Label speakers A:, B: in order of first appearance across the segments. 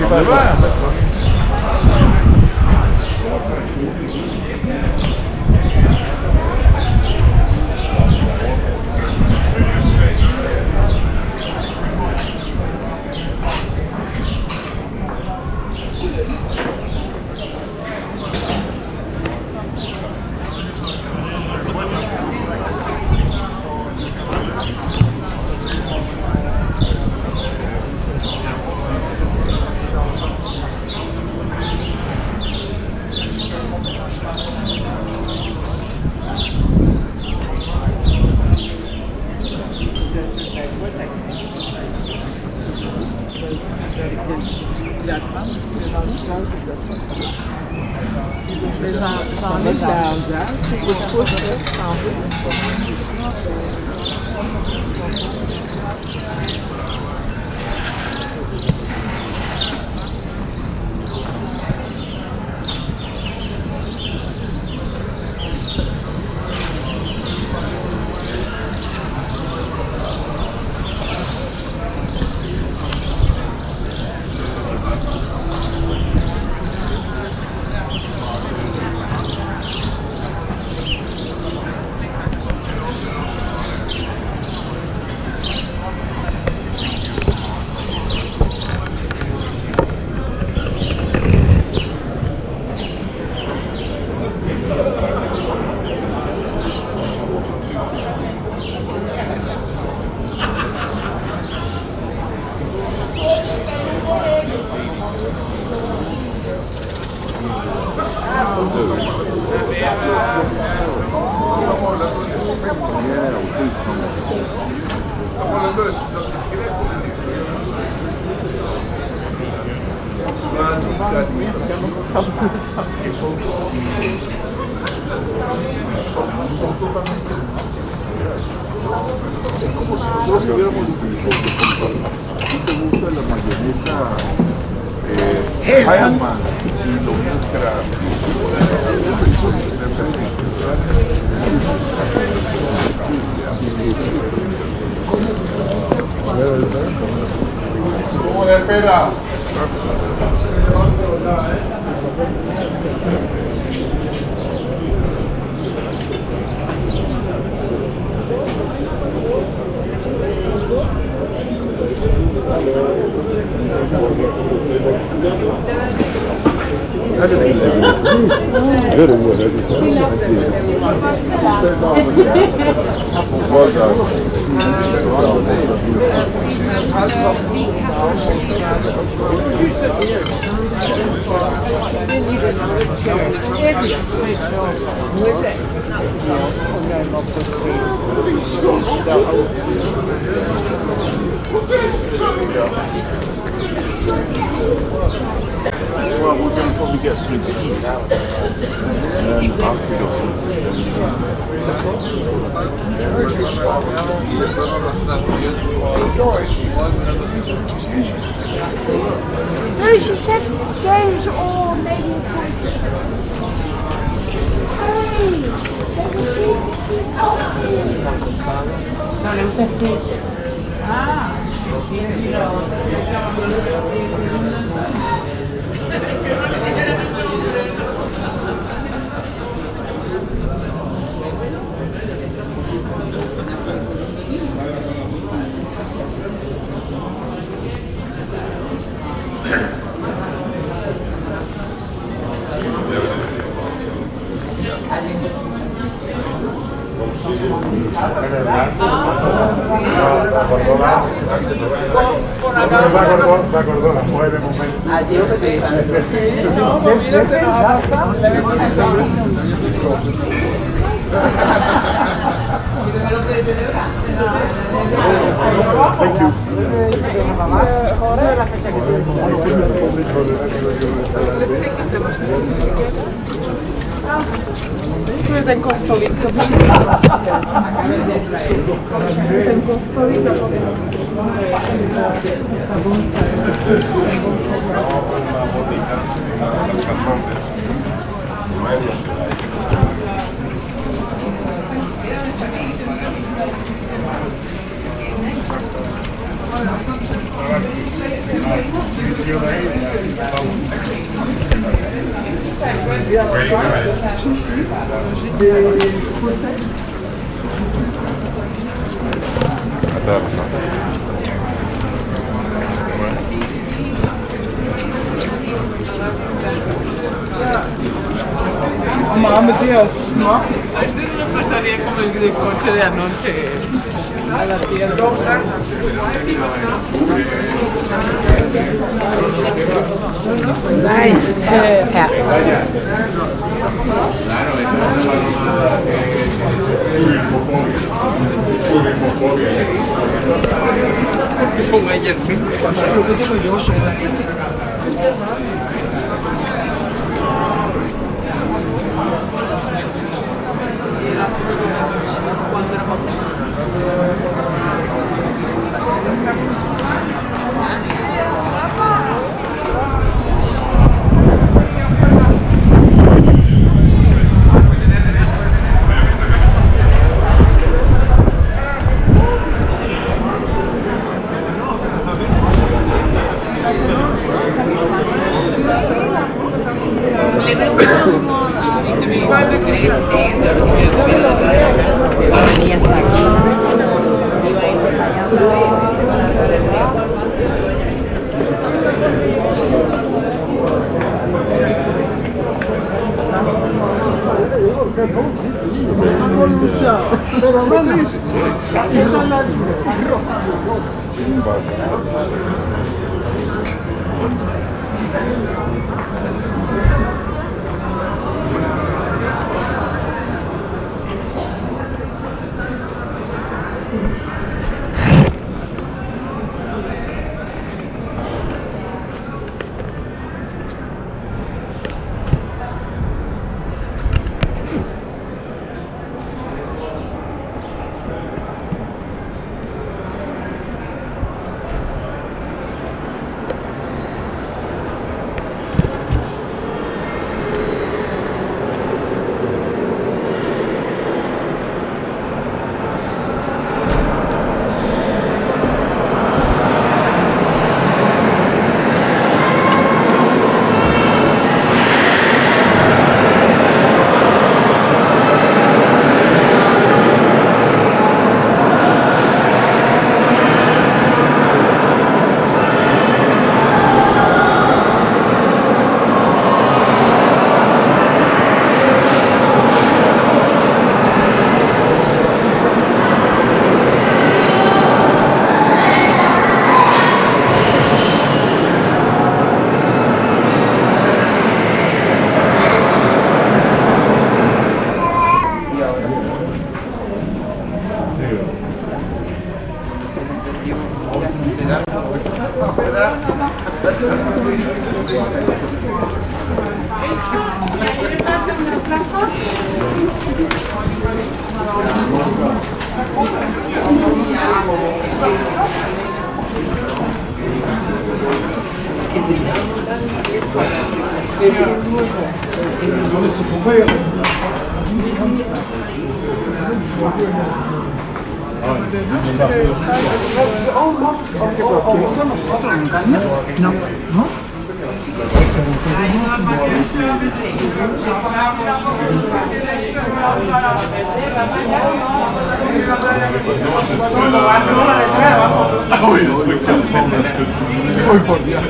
A: ¿Qué pasa?
B: J'en ai de l'argent, tu ne bouges pas ça, tu t'en
A: ¿Cómo le espera?
C: Well, we're going to probably get something to eat. And then after we got
D: No, she said games or maybe
E: Tu je ten kostolík. Ten kostolík a Mamma Dios, ¿no? Este no pasaría como el de coche de anoche a la tierra. Como ayer. Le preguntamos a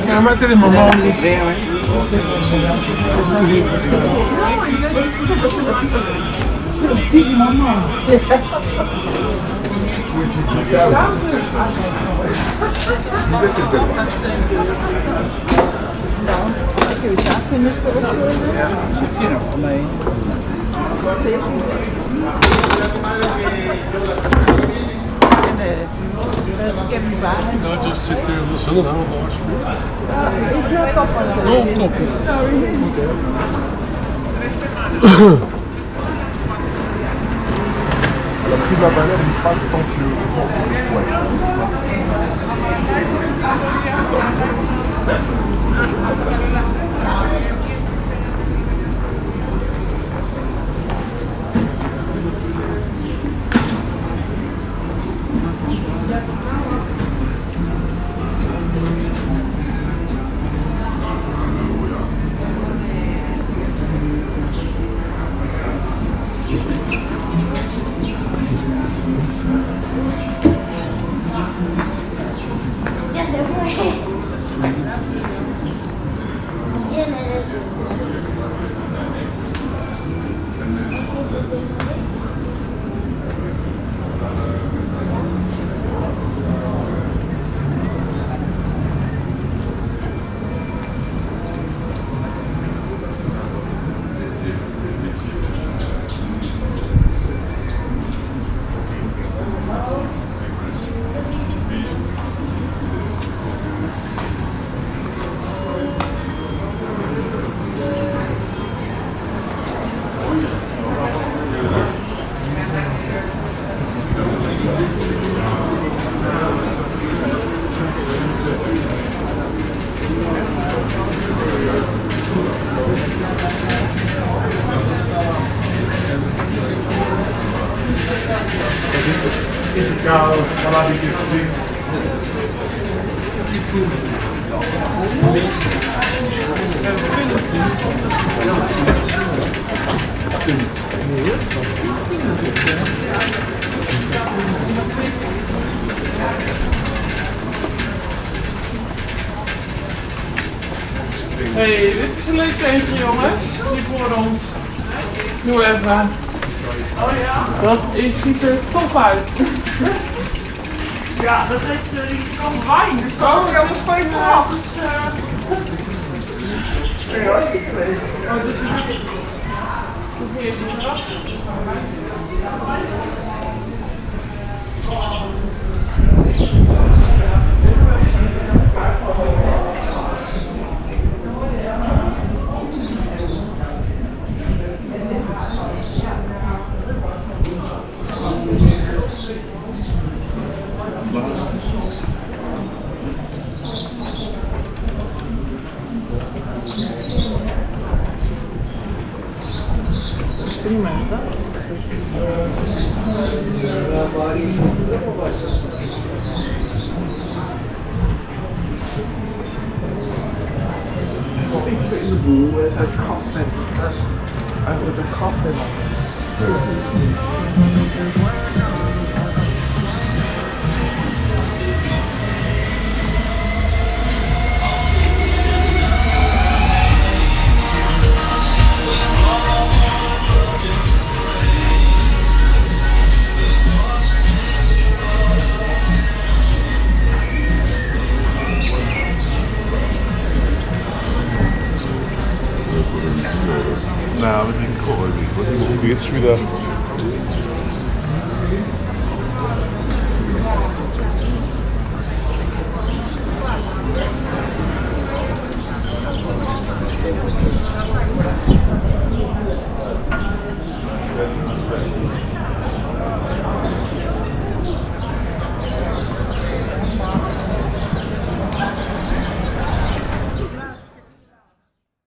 A: Tiens, mettre les moments.
B: Skal vi starte med nu skal der sidde hvad skal vi bare have?
C: No, just sit there and listen and have a watch.
B: It's not possible.
C: No, no.
A: La plus la valeur n'est pas tant que
D: Ya se fue. Viene.
A: Integral, Arabic split.
E: Hey, dit is een leuk tentje, jongens. Die voor ons. Doe even. Oh ja? Dat ziet er tof uit. Ja, dat heeft die kan wijn. Dus oh, ja, dat is gewoon prachtig.
B: Experimenta. In the room with a coffin. With a coffin
A: Na, mit dem Kohl. Was ist jetzt wieder? Thank you.